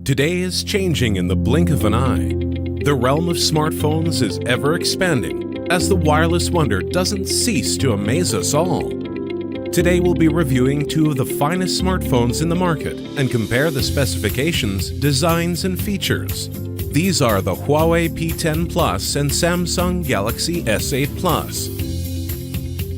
Today is changing in the blink of an eye. The realm of smartphones is ever expanding as the wireless wonder doesn't cease to amaze us all. Today we'll be reviewing two of the finest smartphones in the market and compare the specifications, designs, and features. These are the Huawei P10 Plus and Samsung Galaxy S8 Plus.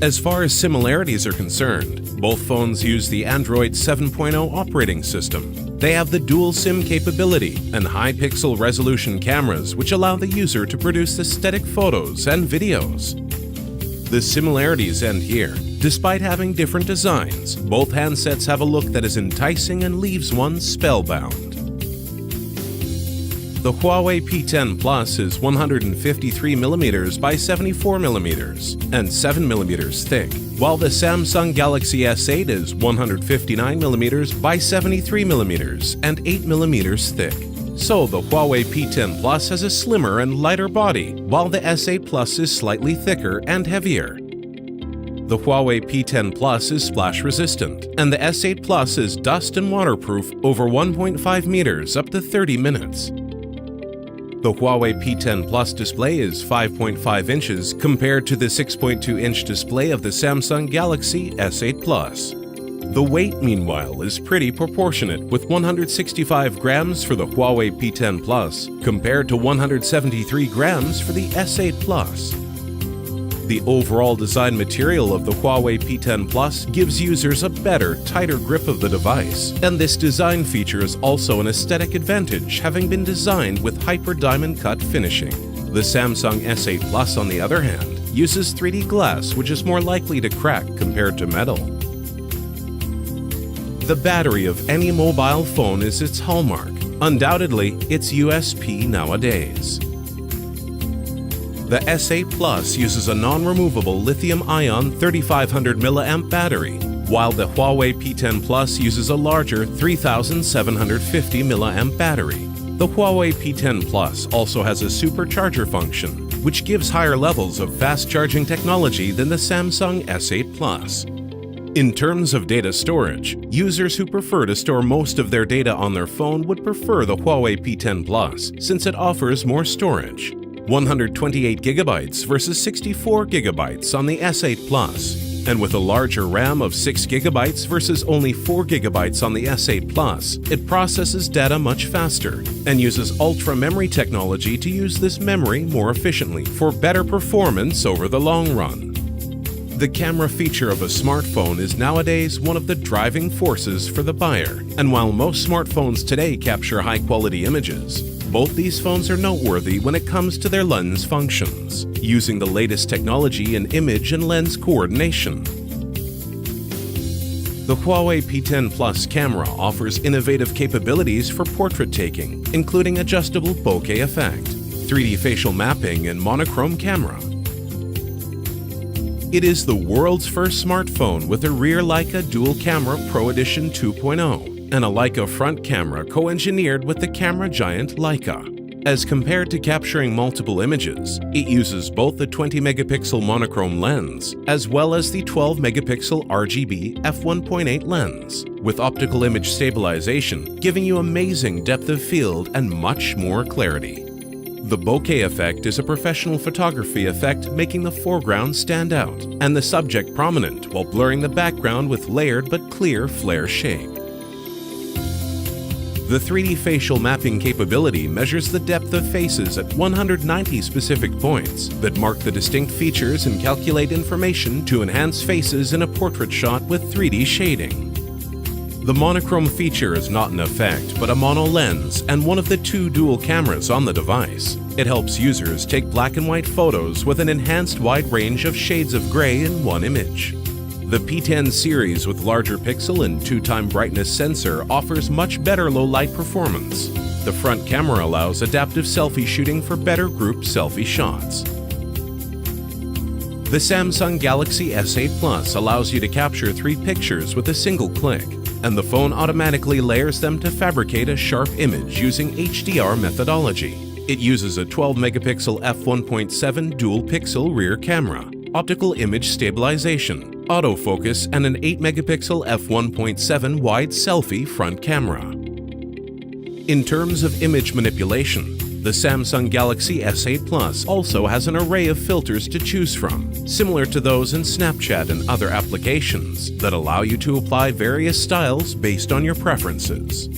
As far as similarities are concerned, both phones use the Android 7.0 operating system. They have the dual SIM capability and high pixel resolution cameras which allow the user to produce aesthetic photos and videos. The similarities end here. Despite having different designs, both handsets have a look that is enticing and leaves one spellbound. The Huawei P10 Plus is 153mm by 74mm and 7mm thick, while the Samsung Galaxy S8 is 159mm by 73mm and 8mm thick. So the Huawei P10 Plus has a slimmer and lighter body, while the S8 Plus is slightly thicker and heavier. The Huawei P10 Plus is splash resistant, and the S8 Plus is dust and waterproof over 1.5 meters up to 30 minutes. The Huawei P10 Plus display is 5.5 inches compared to the 6.2-inch display of the Samsung Galaxy S8 Plus. The weight, meanwhile, is pretty proportionate, with 165 grams for the Huawei P10 Plus compared to 173 grams for the S8 Plus. The overall design material of the Huawei P10 Plus gives users a better, tighter grip of the device, and this design feature is also an aesthetic advantage, having been designed with hyper diamond cut finishing. The Samsung S8 Plus, on the other hand, uses 3D glass, which is more likely to crack compared to metal. The battery of any mobile phone is its hallmark, undoubtedly its USP nowadays. The S8 Plus uses a non-removable lithium-ion 3500 mAh battery, while the Huawei P10 Plus uses a larger 3750 mAh battery. The Huawei P10 Plus also has a supercharger function, which gives higher levels of fast-charging technology than the Samsung S8 Plus. In terms of data storage, users who prefer to store most of their data on their phone would prefer the Huawei P10 Plus, since it offers more storage. 128 gigabytes versus 64 gigabytes on the S8 Plus, and with a larger RAM of 6 gigabytes versus only 4 gigabytes on the S8 Plus, it processes data much faster and uses ultra memory technology to use this memory more efficiently for better performance over the long run. The camera feature of a smartphone is nowadays one of the driving forces for the buyer, and while most smartphones today capture high-quality images, both these phones are noteworthy when it comes to their lens functions, using the latest technology in image and lens coordination. The Huawei P10 Plus camera offers innovative capabilities for portrait taking, including adjustable bokeh effect, 3D facial mapping, and monochrome camera. It is the world's first smartphone with a rear Leica Dual Camera Pro Edition 2.0. and a Leica front camera co-engineered with the camera giant Leica. As compared to capturing multiple images, it uses both the 20-megapixel monochrome lens as well as the 12-megapixel RGB f1.8 lens, with optical image stabilization giving you amazing depth of field and much more clarity. The bokeh effect is a professional photography effect, making the foreground stand out and the subject prominent while blurring the background with layered but clear flare shape. The 3D facial mapping capability measures the depth of faces at 190 specific points that mark the distinct features and calculate information to enhance faces in a portrait shot with 3D shading. The monochrome feature is not an effect, but a mono lens and one of the two dual cameras on the device. It helps users take black and white photos with an enhanced wide range of shades of gray in one image. The P10 series with larger pixel and 2-time brightness sensor offers much better low-light performance. The front camera allows adaptive selfie shooting for better group selfie shots. The Samsung Galaxy S8 Plus allows you to capture 3 pictures with a single click, and the phone automatically layers them to fabricate a sharp image using HDR methodology. It uses a 12-megapixel f1.7 dual-pixel rear camera, optical image stabilization, autofocus, and an 8-megapixel f1.7 wide selfie front camera. In terms of image manipulation, the Samsung Galaxy S8 Plus also has an array of filters to choose from, similar to those in Snapchat and other applications, that allow you to apply various styles based on your preferences.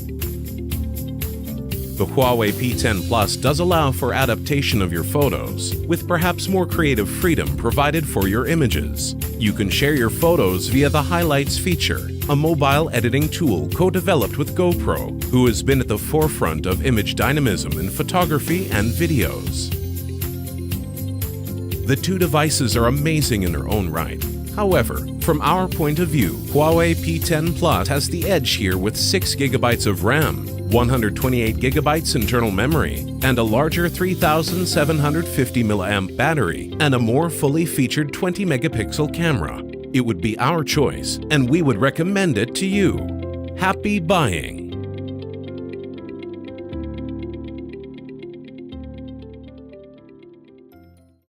The Huawei P10 Plus does allow for adaptation of your photos, with perhaps more creative freedom provided for your images. You can share your photos via the Highlights feature, a mobile editing tool co-developed with GoPro, who has been at the forefront of image dynamism in photography and videos. The two devices are amazing in their own right. However, from our point of view, Huawei P10 Plus has the edge here with 6 GB of RAM, 128 GB internal memory, and a larger 3750 mAh battery, and a more fully featured 20 megapixel camera. It would be our choice, and we would recommend it to you. Happy buying!